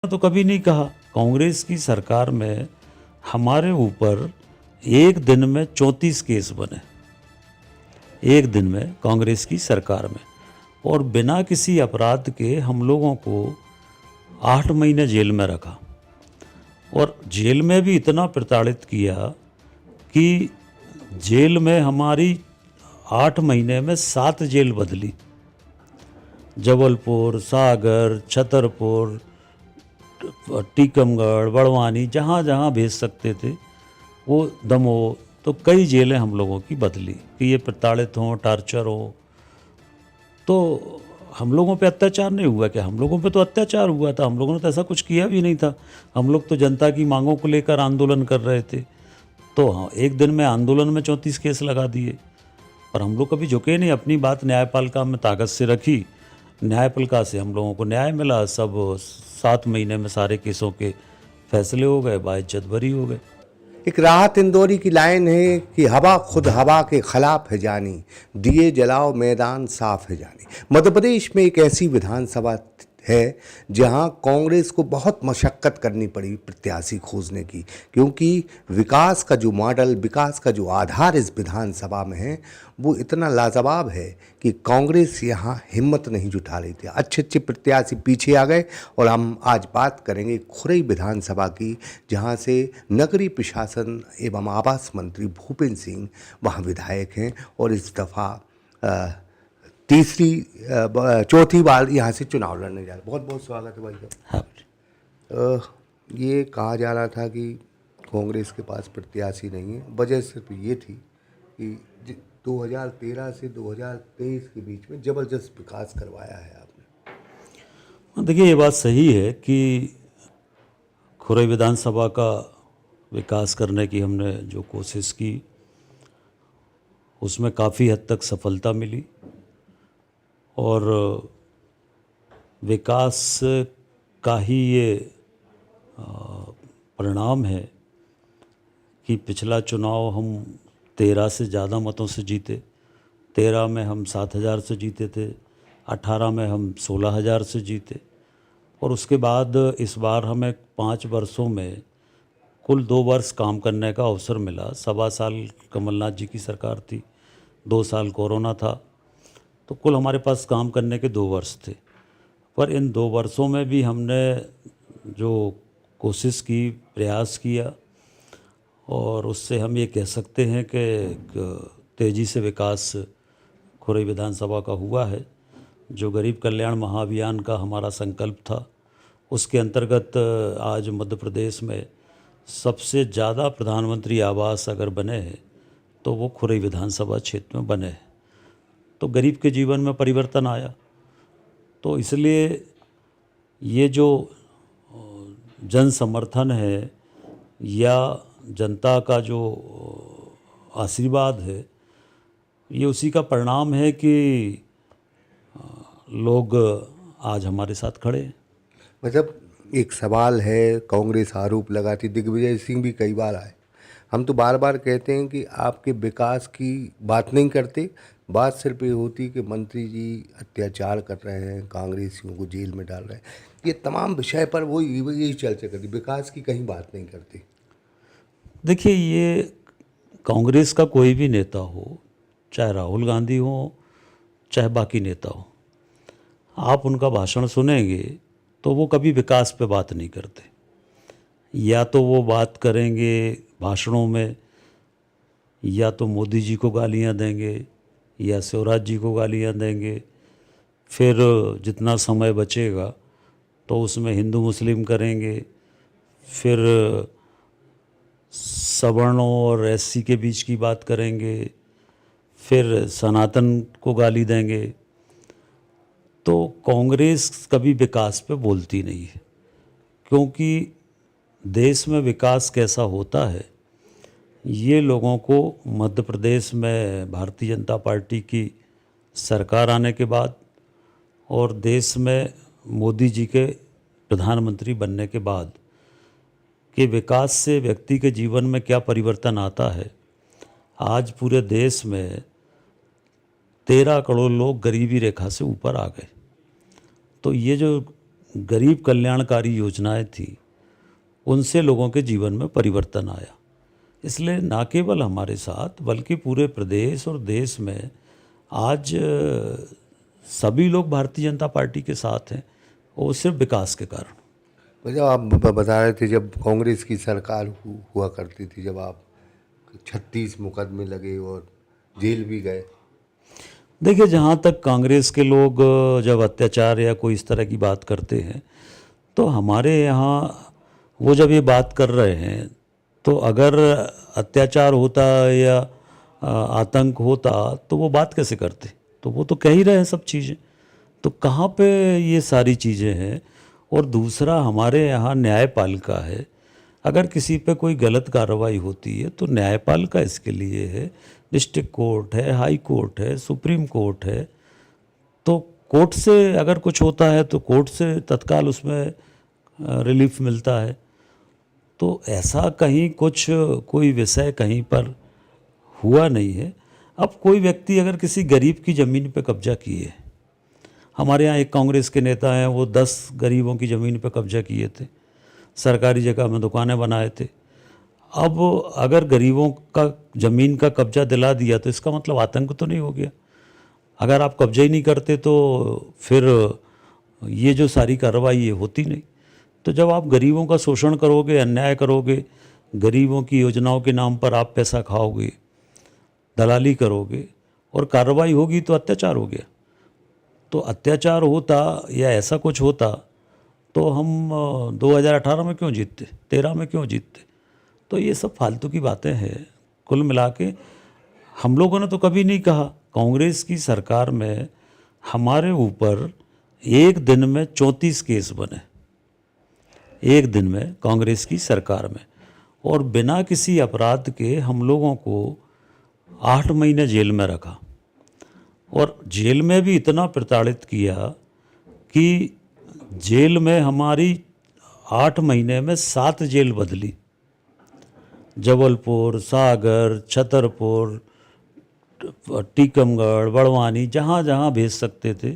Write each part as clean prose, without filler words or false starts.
तो कभी नहीं कहा। कांग्रेस की सरकार में हमारे ऊपर एक दिन में 34 केस बने, एक दिन में कांग्रेस की सरकार में, और बिना किसी अपराध के हम लोगों को 8 महीने जेल में रखा। और जेल में भी इतना प्रताड़ित किया कि जेल में हमारी 8 महीने में 7 जेल बदली। जबलपुर, सागर, छतरपुर, टीकमगढ़, बड़वानी, जहाँ जहाँ भेज सकते थे वो दमोह, तो कई जेलें हम लोगों की बदली कि ये प्रताड़ित हों, टार्चर हो। तो हम लोगों पे अत्याचार नहीं हुआ क्या? हम लोगों पे तो अत्याचार हुआ था। हम लोगों ने तो ऐसा कुछ किया भी नहीं था। हम लोग तो जनता की मांगों को लेकर आंदोलन कर रहे थे। तो हाँ, एक दिन में आंदोलन में 34 केस लगा दिए। और हम लोग कभी झुके नहीं, अपनी बात न्यायपालिका में ताकत से रखी। न्यायपालिका से हम लोगों को न्याय मिला। सब 7 महीने में सारे केसों के फैसले हो गए, बाइज्जत बरी हो गए। एक राहत इंदौरी की लाइन है कि हवा खुद हवा के खिलाफ है जानी, दिए जलाओ मैदान साफ है जानी। मध्य प्रदेश में एक ऐसी विधानसभा है जहां कांग्रेस को बहुत मशक्कत करनी पड़ी प्रत्याशी खोजने की, क्योंकि विकास का जो मॉडल, विकास का जो आधार इस विधानसभा में है वो इतना लाजवाब है कि कांग्रेस यहां हिम्मत नहीं जुटा रही थी। अच्छे अच्छे प्रत्याशी पीछे आ गए। और हम आज बात करेंगे खुरई विधानसभा की, जहां से नगरीय प्रशासन एवं आवास मंत्री भूपेंद्र सिंह वहां विधायक हैं और इस दफ़ा चौथी बार यहाँ से चुनाव लड़ने जा रहे। बहुत बहुत स्वागत है भाई साहब। हाँ, ये कहा जा रहा था कि कांग्रेस के पास प्रत्याशी नहीं है, वजह सिर्फ ये थी कि 2013 से 2023 के बीच में ज़बरदस्त विकास करवाया है आपने। देखिए ये बात सही है कि खुरई विधानसभा का विकास करने की हमने जो कोशिश की उसमें काफ़ी हद तक सफलता मिली। और विकास का ही ये परिणाम है कि पिछला चुनाव हम 13 से ज़्यादा मतों से जीते। 13 में हम 7,000 से जीते थे, 18 में हम 16,000 से जीते। और उसके बाद इस बार हमें 5 वर्षों में कुल 2 वर्ष काम करने का अवसर मिला। 1.25 साल कमलनाथ जी की सरकार थी, 2 साल कोरोना था, तो कुल हमारे पास काम करने के 2 वर्ष थे। पर इन 2 वर्षों में भी हमने जो कोशिश की, प्रयास किया, और उससे हम ये कह सकते हैं कि तेज़ी से विकास खुरई विधानसभा का हुआ है। जो गरीब कल्याण महाअभियान का हमारा संकल्प था, उसके अंतर्गत आज मध्य प्रदेश में सबसे ज़्यादा प्रधानमंत्री आवास अगर बने हैं तो वो खुरई विधानसभा क्षेत्र में बने हैं। तो गरीब के जीवन में परिवर्तन आया। तो इसलिए ये जो जन समर्थन है या जनता का जो आशीर्वाद है, ये उसी का परिणाम है कि लोग आज हमारे साथ खड़े हैं। मतलब एक सवाल है, कांग्रेस आरोप लगाती, दिग्विजय सिंह भी कई बार आए, हम तो बार बार कहते हैं कि आपके विकास की बात नहीं करते, बात सिर्फ ये होती कि मंत्री जी अत्याचार कर रहे हैं, कांग्रेसियों को जेल में डाल रहे हैं। ये तमाम विषय पर वो यही चर्चा करती, विकास की कहीं बात नहीं करती। देखिए, ये कांग्रेस का कोई भी नेता हो, चाहे राहुल गांधी हो, चाहे बाकी नेता हो, आप उनका भाषण सुनेंगे तो वो कभी विकास पे बात नहीं करते। या तो वो बात करेंगे भाषणों में, या तो मोदी जी को गालियां देंगे या शिवराज जी को गालियां देंगे। फिर जितना समय बचेगा तो उसमें हिंदू मुस्लिम करेंगे। फिर सवर्णों और एससी के बीच की बात करेंगे। फिर सनातन को गाली देंगे। तो कांग्रेस कभी विकास पे बोलती नहीं है, क्योंकि देश में विकास कैसा होता है ये लोगों को मध्य प्रदेश में भारतीय जनता पार्टी की सरकार आने के बाद और देश में मोदी जी के प्रधानमंत्री बनने के बाद कि विकास से व्यक्ति के जीवन में क्या परिवर्तन आता है। आज पूरे देश में 13 करोड़ लोग गरीबी रेखा से ऊपर आ गए। तो ये जो गरीब कल्याणकारी योजनाएं थी उनसे लोगों के जीवन में परिवर्तन आया। इसलिए ना केवल हमारे साथ बल्कि पूरे प्रदेश और देश में आज सभी लोग भारतीय जनता पार्टी के साथ हैं, और सिर्फ विकास के कारण। जब आप बता रहे थे जब कांग्रेस की सरकार हुआ करती थी, जब आप 36 मुकदमे लगे और जेल भी गए। देखिए, जहाँ तक कांग्रेस के लोग जब अत्याचार या कोई इस तरह की बात करते हैं, तो हमारे यहाँ वो जब ये बात कर रहे हैं, तो अगर अत्याचार होता या आतंक होता तो वो बात कैसे करते? तो वो तो कह ही रहे हैं सब चीज़ें। तो कहाँ पे ये सारी चीज़ें हैं? और दूसरा, हमारे यहाँ न्यायपालिका है। अगर किसी पे कोई गलत कार्रवाई होती है तो न्यायपालिका इसके लिए है। डिस्ट्रिक्ट कोर्ट है, हाई कोर्ट है, सुप्रीम कोर्ट है। तो कोर्ट से अगर कुछ होता है तो कोर्ट से तत्काल उसमें रिलीफ मिलता है। तो ऐसा कहीं कुछ कोई विषय कहीं पर हुआ नहीं है। अब कोई व्यक्ति अगर किसी गरीब की ज़मीन पे कब्जा किए, हमारे यहाँ एक कांग्रेस के नेता हैं, वो 10 गरीबों की ज़मीन पे कब्जा किए थे, सरकारी जगह में दुकानें बनाए थे। अब अगर गरीबों का ज़मीन का कब्जा दिला दिया तो इसका मतलब आतंक तो नहीं हो गया? अगर आप कब्जा ही नहीं करते तो फिर ये जो सारी कार्रवाई ये होती नहीं। तो जब आप गरीबों का शोषण करोगे, अन्याय करोगे, गरीबों की योजनाओं के नाम पर आप पैसा खाओगे, दलाली करोगे और कार्रवाई होगी तो अत्याचार हो गया। तो अत्याचार होता या ऐसा कुछ होता तो हम 2018 में क्यों जीतते, 13 में क्यों जीतते? तो ये सब फालतू की बातें हैं। कुल मिला के हम लोगों ने तो कभी नहीं कहा, कांग्रेस की सरकार में हमारे ऊपर एक दिन में 34 केस बने, एक दिन में कांग्रेस की सरकार में, और बिना किसी अपराध के हम लोगों को 8 महीने जेल में रखा। और जेल में भी इतना प्रताड़ित किया कि जेल में हमारी 8 महीने में 7 जेल बदली। जबलपुर, सागर, छतरपुर, टीकमगढ़, बड़वानी, जहाँ जहाँ भेज सकते थे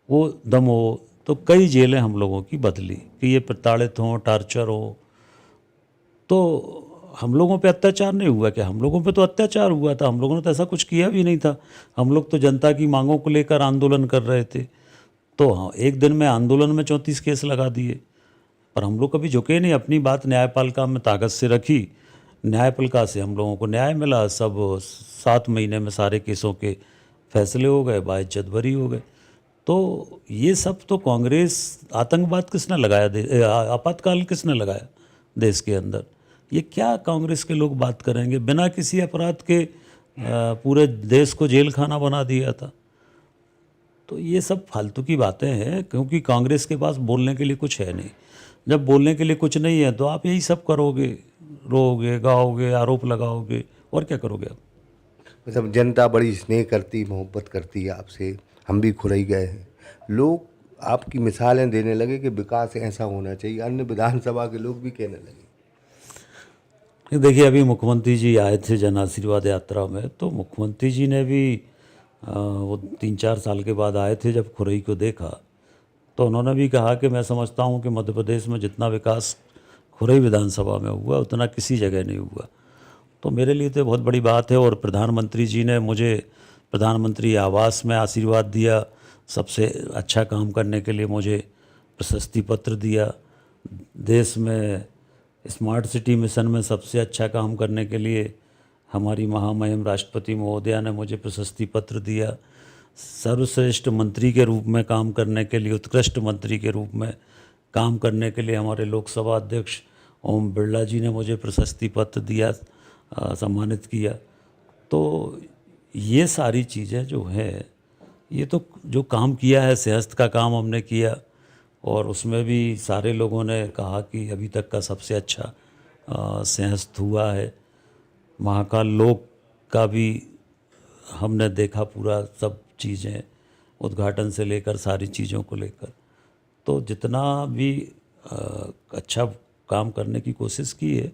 वो, दमोह, तो कई जेलें हम लोगों की बदली कि ये प्रताड़ित हों, टार्चर हो। तो हम लोगों पे अत्याचार नहीं हुआ क्या? हम लोगों पे तो अत्याचार हुआ था। हम लोगों ने तो ऐसा कुछ किया भी नहीं था। हम लोग तो जनता की मांगों को लेकर आंदोलन कर रहे थे। तो हाँ, एक दिन में आंदोलन में 34 केस लगा दिए, पर हम लोग कभी झुके नहीं। अपनी बात न्यायपालिका में ताकत से रखी, न्यायपालिका से हम लोगों को न्याय मिला। सब 7 महीने में सारे केसों के फैसले हो गए, बाइज्जत बरी हो गए। तो ये सब तो कांग्रेस, आतंकवाद किसने लगाया, आपातकाल किसने लगाया देश के अंदर? ये क्या कांग्रेस के लोग बात करेंगे? बिना किसी अपराध के पूरे देश को जेल खाना बना दिया था। तो ये सब फालतू की बातें हैं, क्योंकि कांग्रेस के पास बोलने के लिए कुछ है नहीं। जब बोलने के लिए कुछ नहीं है तो आप यही सब करोगे, रोओगे, गाओगे, आरोप लगाओगे, और क्या करोगे आप? मतलब जनता बड़ी स्नेह करती, मोहब्बत करती है आपसे। हम भी खुरई गए हैं। लोग आपकी मिसालें देने लगे कि विकास ऐसा होना चाहिए। अन्य विधानसभा के लोग भी कहने लगे। देखिए, अभी मुख्यमंत्री जी आए थे जन आशीर्वाद यात्रा में, तो मुख्यमंत्री जी ने भी वो 3-4 साल के बाद आए थे। जब खुरई को देखा तो उन्होंने भी कहा कि मैं समझता हूँ कि मध्य प्रदेश में जितना विकास खुरई विधानसभा में हुआ उतना किसी जगह नहीं हुआ। तो मेरे लिए तो बहुत बड़ी बात है। और प्रधानमंत्री जी ने मुझे प्रधानमंत्री आवास में आशीर्वाद दिया, सबसे अच्छा काम करने के लिए मुझे प्रशस्ति पत्र दिया। देश में स्मार्ट सिटी मिशन में सबसे अच्छा काम करने के लिए हमारी महामहिम राष्ट्रपति महोदया ने मुझे प्रशस्ति पत्र दिया। सर्वश्रेष्ठ मंत्री के रूप में काम करने के लिए, उत्कृष्ट मंत्री के रूप में काम करने के लिए हमारे लोकसभा अध्यक्ष ओम बिरला जी ने मुझे प्रशस्ति पत्र दिया, सम्मानित किया। तो ये सारी चीज़ें जो है, ये तो जो काम किया है, सिंहस्थ का काम हमने किया, और उसमें भी सारे लोगों ने कहा कि अभी तक का सबसे अच्छा सिंहस्थ हुआ है। महाकाल लोक का भी हमने देखा, पूरा सब चीज़ें, उद्घाटन से लेकर सारी चीज़ों को लेकर। तो जितना भी अच्छा काम करने की कोशिश की है,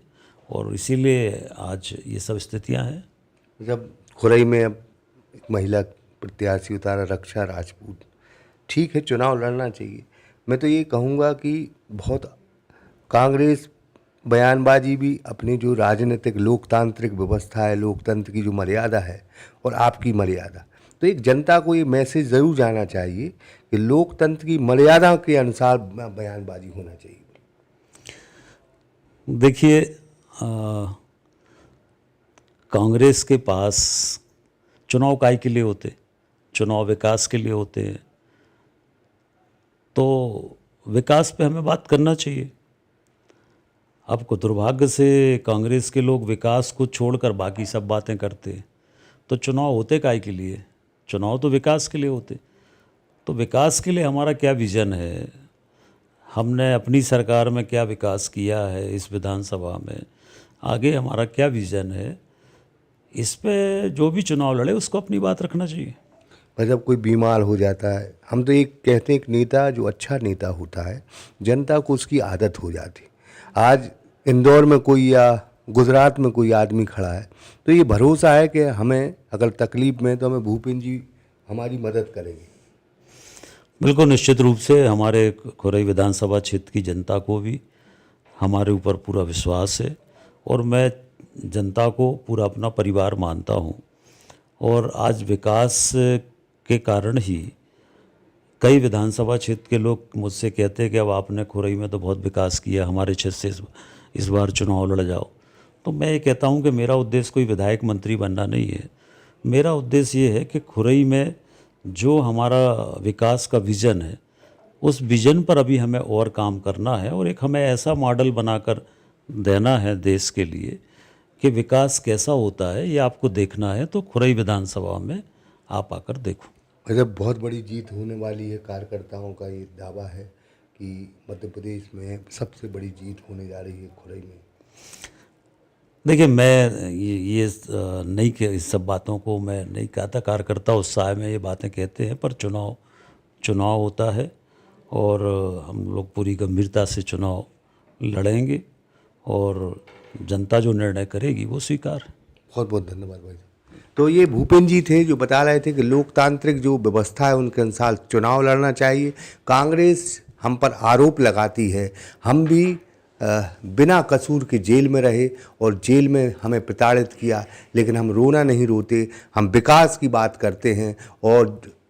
और इसीलिए आज ये सब स्थितियां हैं। जब खुरई में अब एक महिला प्रत्याशी उतारा, रक्षा राजपूत, ठीक है चुनाव लड़ना चाहिए, मैं तो ये कहूँगा कि बहुत कांग्रेस बयानबाजी भी अपनी जो राजनीतिक लोकतांत्रिक व्यवस्था है, लोकतंत्र की जो मर्यादा है और आपकी मर्यादा, तो एक जनता को ये मैसेज ज़रूर जाना चाहिए कि लोकतंत्र की मर्यादा के अनुसार बयानबाजी होना चाहिए। देखिए, कांग्रेस के पास चुनाव काय के लिए होते, चुनाव विकास के लिए होते हैं, तो विकास पे हमें बात करना चाहिए। अब को दुर्भाग्य से कांग्रेस के लोग विकास को छोड़कर बाकी सब बातें करते हैं। तो चुनाव होते काय के लिए? चुनाव तो विकास के लिए होते। तो विकास के लिए हमारा क्या विज़न है, हमने अपनी सरकार में क्या विकास किया है, इस विधानसभा में आगे हमारा क्या विज़न है, इस पे जो भी चुनाव लड़े उसको अपनी बात रखना चाहिए। जब कोई बीमार हो जाता है, हम तो एक कहते हैं, एक नेता जो अच्छा नेता होता है, जनता को उसकी आदत हो जाती। आज इंदौर में कोई या गुजरात में कोई आदमी खड़ा है तो ये भरोसा है कि हमें अगर तकलीफ़ में तो हमें भूपेंद्र जी हमारी मदद करेंगे। बिल्कुल निश्चित रूप से हमारे खुरई विधानसभा क्षेत्र की जनता को भी हमारे ऊपर पूरा विश्वास है और मैं जनता को पूरा अपना परिवार मानता हूँ। और आज विकास के कारण ही कई विधानसभा क्षेत्र के लोग मुझसे कहते हैं कि अब आपने खुरई में तो बहुत विकास किया, हमारे क्षेत्र से इस बार चुनाव लड़ जाओ। तो मैं ये कहता हूँ कि मेरा उद्देश्य कोई विधायक मंत्री बनना नहीं है। मेरा उद्देश्य ये है कि खुरई में जो हमारा विकास का विज़न है, उस विज़न पर अभी हमें और काम करना है और एक हमें ऐसा मॉडल बनाकर देना है देश के लिए कि विकास कैसा होता है ये आपको देखना है। तो खुरई विधानसभा में आप आकर देखो। मतलब बहुत बड़ी जीत होने वाली है, कार्यकर्ताओं का ये दावा है कि मध्य प्रदेश में सबसे बड़ी जीत होने जा रही है खुरई में। देखिए, मैं ये नहीं कि इस सब बातों को मैं नहीं कहता, कार्यकर्ता उत्साह में ये बातें कहते हैं, पर चुनाव होता है और हम लोग पूरी गंभीरता से चुनाव लड़ेंगे और जनता जो निर्णय करेगी वो स्वीकार है। बहुत बहुत धन्यवाद भाई। तो ये भूपेंद्र जी थे जो बता रहे थे कि लोकतांत्रिक जो व्यवस्था है उनके अनुसार चुनाव लड़ना चाहिए। कांग्रेस हम पर आरोप लगाती है, हम भी बिना कसूर के जेल में रहे और जेल में हमें प्रताड़ित किया, लेकिन हम रोना नहीं रोते, हम विकास की बात करते हैं और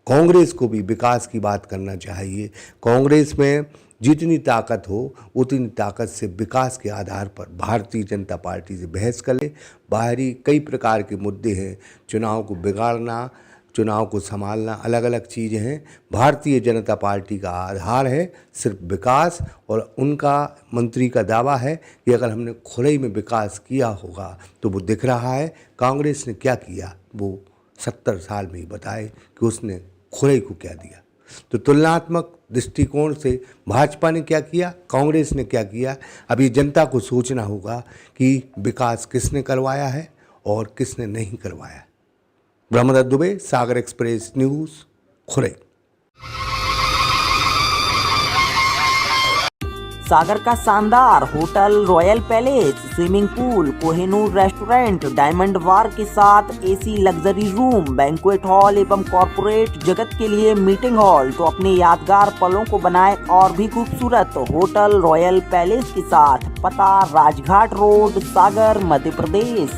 कांग्रेस को भी विकास की बात करना चाहिए। कांग्रेस में जितनी ताकत हो उतनी ताकत से विकास के आधार पर भारतीय जनता पार्टी से बहस कर ले। बाहरी कई प्रकार के मुद्दे हैं, चुनाव को बिगाड़ना, चुनाव को संभालना अलग अलग चीज़ें हैं। भारतीय जनता पार्टी का आधार है सिर्फ विकास और उनका मंत्री का दावा है कि अगर हमने खुरई में विकास किया होगा तो वो दिख रहा है। कांग्रेस ने क्या किया वो 70 साल में ही बताए कि उसने खुरई को क्या दिया। तो तुलनात्मक दृष्टिकोण से भाजपा ने क्या किया, कांग्रेस ने क्या किया, अभी जनता को सोचना होगा कि विकास किसने करवाया है और किसने नहीं करवाया। Brahmadatt Dubey, Sagar express news, Khurai. सागर का शानदार hotel royal palace, swimming pool, Kohinoor restaurant, diamond bar के साथ AC luxury room, banquet hall एवं कॉर्पोरेट जगत के लिए मीटिंग हॉल, तो अपने यादगार पलों को बनाए और भी खूबसूरत। होटल रॉयल पैलेस के साथ पता राजघाट रोड, सागर, मध्य प्रदेश।